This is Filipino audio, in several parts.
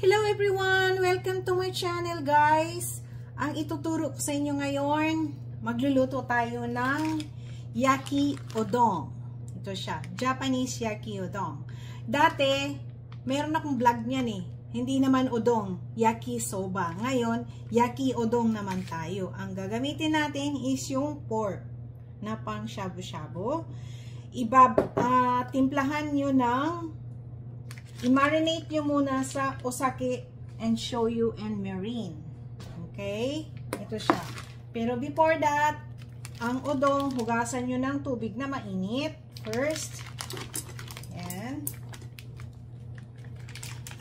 Hello everyone! Welcome to my channel guys! Ang ituturo ko sa inyo ngayon, magluluto tayo ng yaki udon. Ito siya, Japanese yaki udon. Dati, meron akong vlog niyan eh. Hindi naman udon, yaki soba. Ngayon, yaki udon naman tayo. Ang gagamitin natin is yung pork na pang shabu-shabu. Timplahan nyo ng i-marinate nyo muna sa osake and shoyu and mirin. Okay? Ito siya. Pero before that, ang udon, hugasan nyo ng tubig na mainit. First. Yan.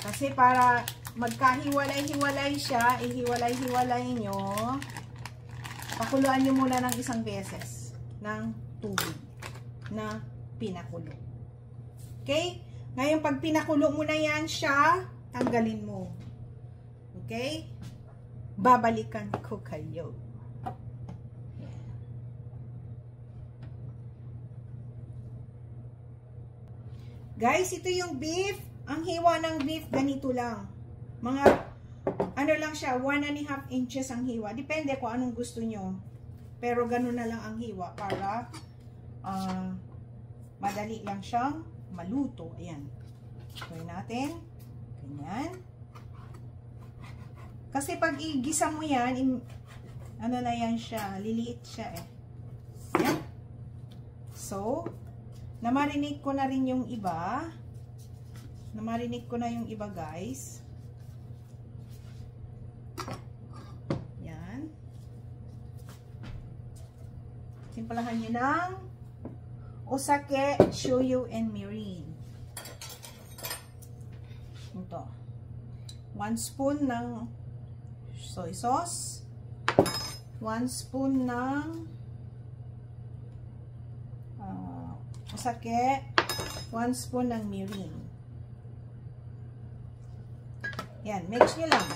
Kasi para magkahiwalay-hiwalay siya, ihiwalay-hiwalay nyo, pakuluan nyo muna ng isang beses ng tubig na pinakulo. Okay? Ngayon, pag pinakulo mo na yan siya, tanggalin mo. Okay? Babalikan ko kayo. Yan. Guys, ito yung beef. Ang hiwa ng beef, ganito lang. Mga, ano lang siya, 1.5 inches ang hiwa. Depende kung anong gusto nyo. Pero ganun na lang ang hiwa para madali lang siyang maluto. Ayan. Gawin natin. Ganyan. Kasi pag igisa mo yan, ano na yan siya, liliit siya eh. Ayan. So, namarinate ko na rin yung iba. Namarinate ko na yung iba guys. Yan. Simplahan nyo ng osake, shoyu, and mirin. Ito. 1 spoon ng soy sauce. 1 spoon ng osake. 1 spoon ng mirin. Yan. Mix nyo lang.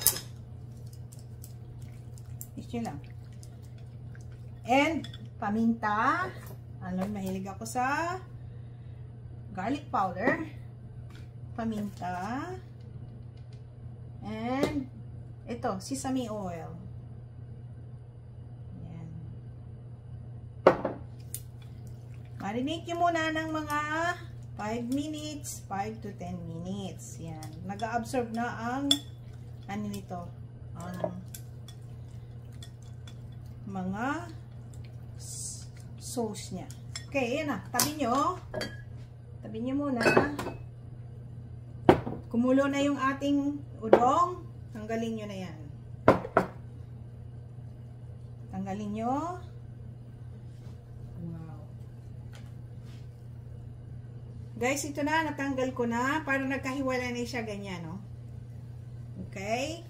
Mix nyo lang. And paminta. Mahilig ako sa garlic powder, paminta, and ito, sesame oil. Ayan. Marinate nyo muna ng mga 5 minutes, 5 to 10 minutes. Yan. Nag-absorb na ang ano nito, ang mga sauce niya. Okay, yan na. Tabi nyo. Tabi nyo muna. Kumulo na yung ating udong. Tanggalin nyo na yan. Tanggalin nyo. Wow. Guys, ito na. Natanggal ko na. Para nagkahiwala na siya ganyan, no? Okay.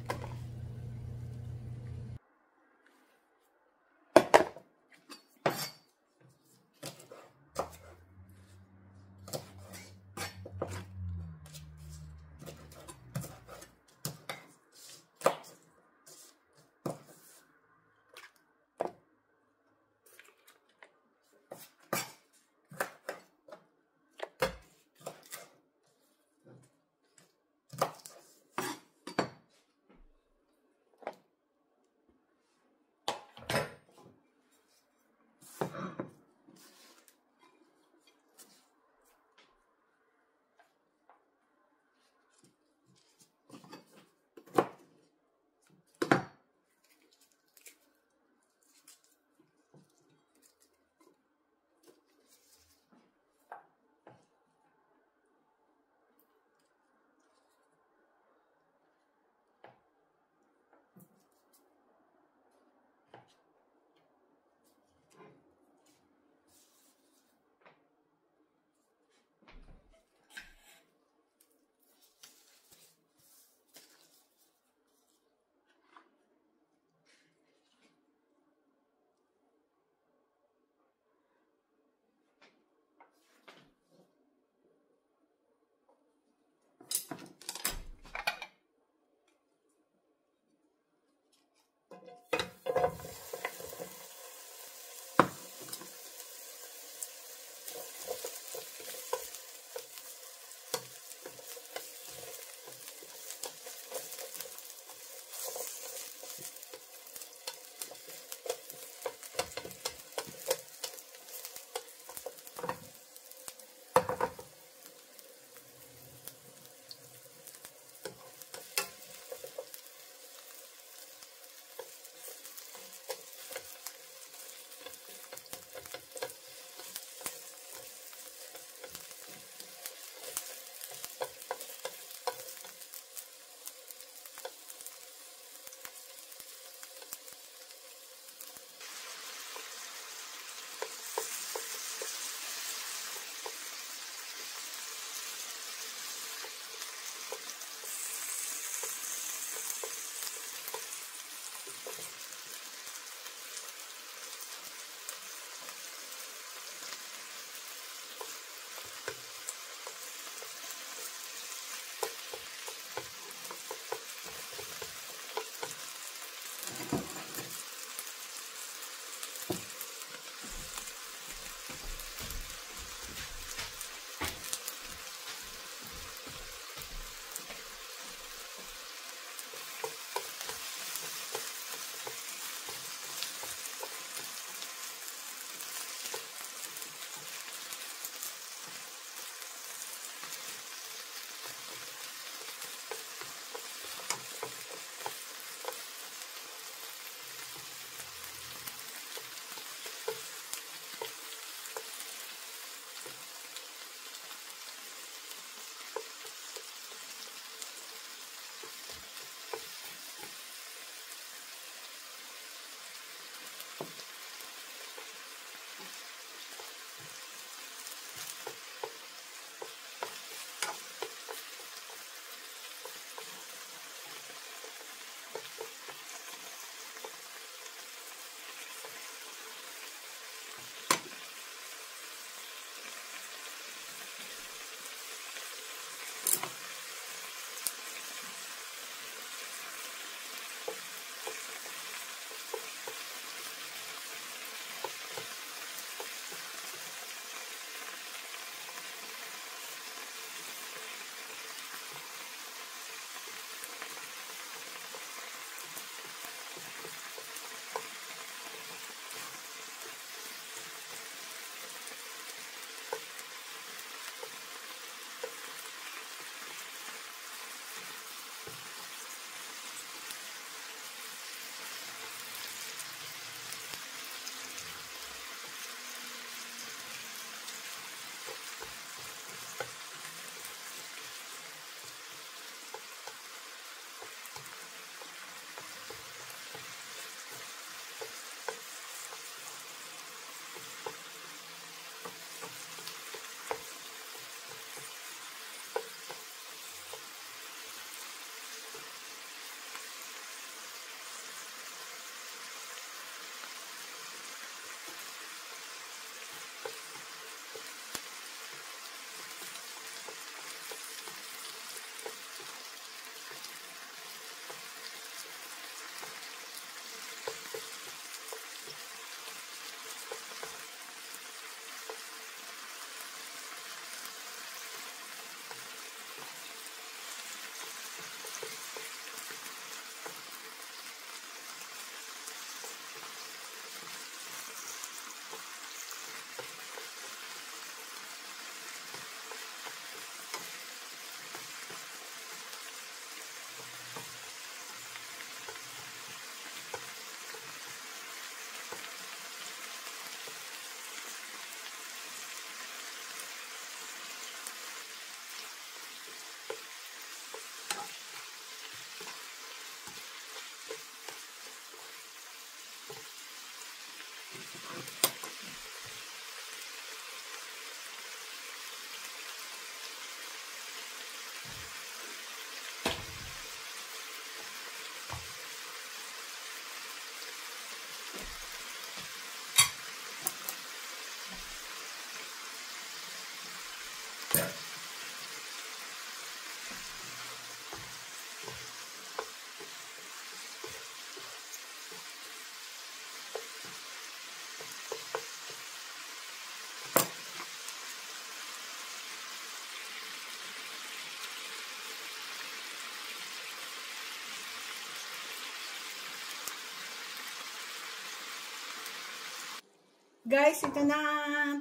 Guys, ito na.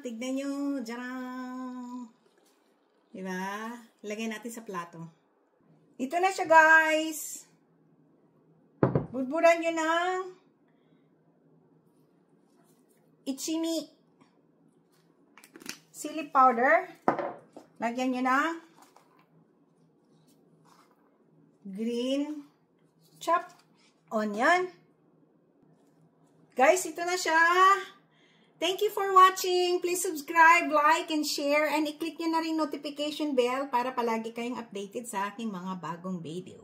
Tignan nyo. Jarang. Diba? Lagay natin sa plato. Ito na siya, guys. Budburan nyo ng ichimi chili powder. Lagyan nyo na green chopped onion. Guys, ito na siya. Thank you for watching. Please subscribe, like, and share. And i-click nyo na rin notification bell para palagi kayong updated sa aking mga bagong video.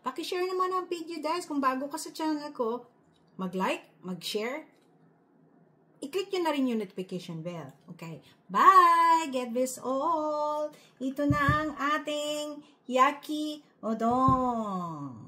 Paki-share naman ang video, guys. Kung bago ka sa channel ko, mag-like, mag-share. I-click nyo na rin yung notification bell. Okay. Bye! Get this all! Ito na ang ating yaki udon.